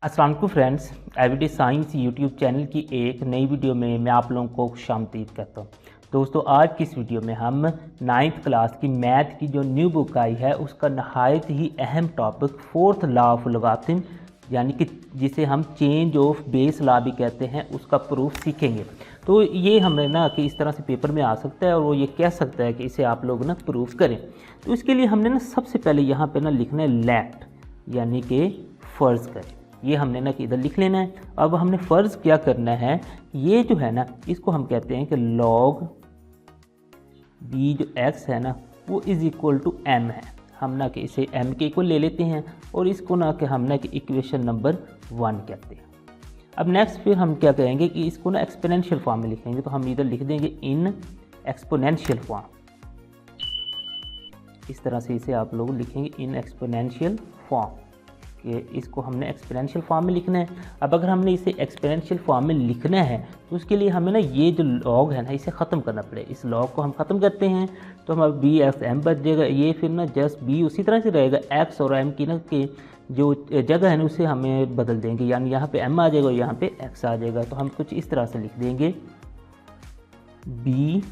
अस्सलाम वालेकुम friends, everyday science YouTube channel की एक नई वीडियो में मैं आप लोगों को खुशामदीद करता हूँ। दोस्तों, आज की इस वीडियो में हम 9th क्लास की मैथ की जो न्यू बुक आई है उसका नहायत ही अहम topic fourth law of logarithm यानी कि जिसे हम चेंज ऑफ बेस लॉ भी कहते हैं उसका प्रूफ सीखेंगे। तो ये हमें ना कि इस तरह से पेपर में आ सकता है और वो ये कह सकता है कि इसे आप लोग ना प्रूफ करें। तो इसके लिए हमने ना सबसे पहले यहाँ पे ना लिखना है लेट यानी कि फ़र्ज़ करें। ये हमने ना कि इधर लिख लेना है। अब हमने फ़र्ज़ क्या करना है, ये जो है ना इसको हम कहते हैं कि लॉग बी जो एक्स है ना वो इज़ इक्वल टू एम है। हम ना कि इसे एम के इक्वल ले लेते हैं और इसको ना कि हम ना कि इक्वेशन नंबर 1 कहते हैं। अब नेक्स्ट फिर हम क्या करेंगे कि इसको ना एक्सपोनेंशियल फॉर्म में लिखेंगे। तो हम इधर लिख देंगे इन एक्सपोनेंशियल फॉर्म। इस तरह से इसे आप लोग लिखेंगे इन एक्सपोनेंशियल फॉर्म कि इसको हमने एक्सपोनेंशियल फॉर्म में लिखना है। अब अगर हमने इसे एक्सपोनेंशियल फॉर्म में लिखना है तो उसके लिए हमें ना ये जो लॉग है ना इसे ख़त्म करना पड़ेगा। इस लॉग को हम ख़त्म करते हैं तो हमारा बी एक्स एम बच जाएगा। ये फिर ना जस्ट बी उसी तरह से रहेगा, एक्स और एम की ना कि जो जगह है ना उसे हमें बदल देंगे, यानी यहाँ पे एम आ जाएगा और यहाँ पे एक्स आ जाएगा। तो हम कुछ इस तरह से लिख देंगे b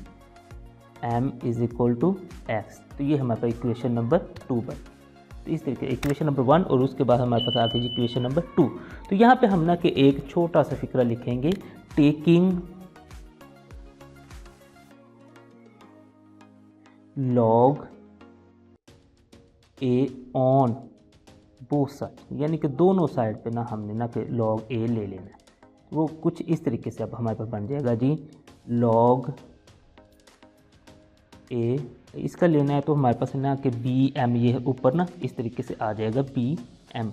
m is equal to x. तो ये हमारे पास इक्वेशन नंबर 2 बन। तो इस तरीके इक्वेशन नंबर 1 और उसके बाद हमारे पास आ गई इक्वेशन नंबर 2। तो यहाँ पे हम ना कि एक छोटा सा फिक्रा लिखेंगे, taking log A on both side, यानी कि दोनों साइड पे ना हमने ना कि लॉग ए ले लेना है। वो कुछ इस तरीके से अब हमारे पास बन जाएगा जी लॉग ए। इसका लेना है तो हमारे पास ना कि बी एम, ये ऊपर ना इस तरीके से आ जाएगा बी एम।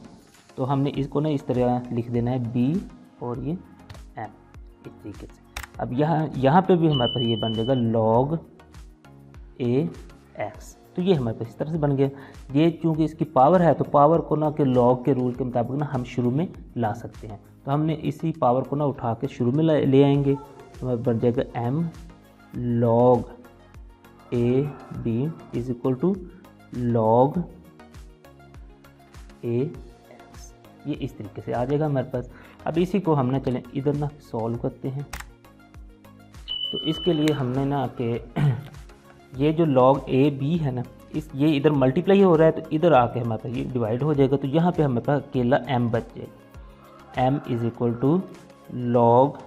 तो हमने इसको ना इस तरह लिख देना है बी और ये एम इस तरीके से। अब यहाँ पे भी हमारे पास ये बन जाएगा लॉग ए एक्स। तो ये हमारे पास इस तरह से बन गया। ये चूँकि इसकी पावर है तो पावर को ना कि लॉग के रूल के मुताबिक ना हम शुरू में ला सकते हैं। तो हमने इसी पावर को ना उठा के शुरू में ले आएंगे तो हमारे बन जाएगा m log a b is equal to log a x. ये इस तरीके से आ जाएगा हमारे पास। अब इसी को हम ना चलें इधर ना सॉल्व करते हैं। तो इसके लिए हमने ना कि ये जो लॉग ए बी है ना ये इधर मल्टीप्लाई हो रहा है तो इधर आके हमारे पास ये डिवाइड हो जाएगा। तो यहाँ पे हमारे पास अकेला एम बच जाएगा। M is equal to log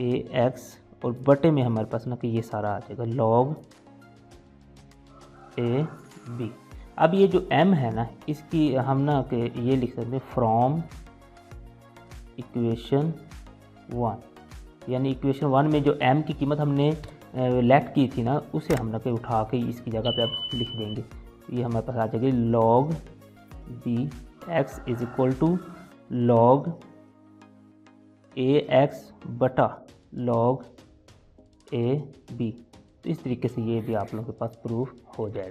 a x और बटे में हमारे पास ना कि ये सारा आ जाएगा लॉग ए बी। अब ये जो m है ना इसकी हम ना कि ये लिख सकते हैं फ्रॉम इक्वेशन 1, यानी इक्वेशन 1 में जो m की कीमत हमने लेट की थी ना उसे हम ना कि उठा के इसकी जगह पे अब लिख देंगे। ये हमारे पास आ जाएगी log b x is equal to log a x बटा लॉग ए बी। तो इस तरीके से ये भी आप लोगों के पास प्रूफ हो जाएगा।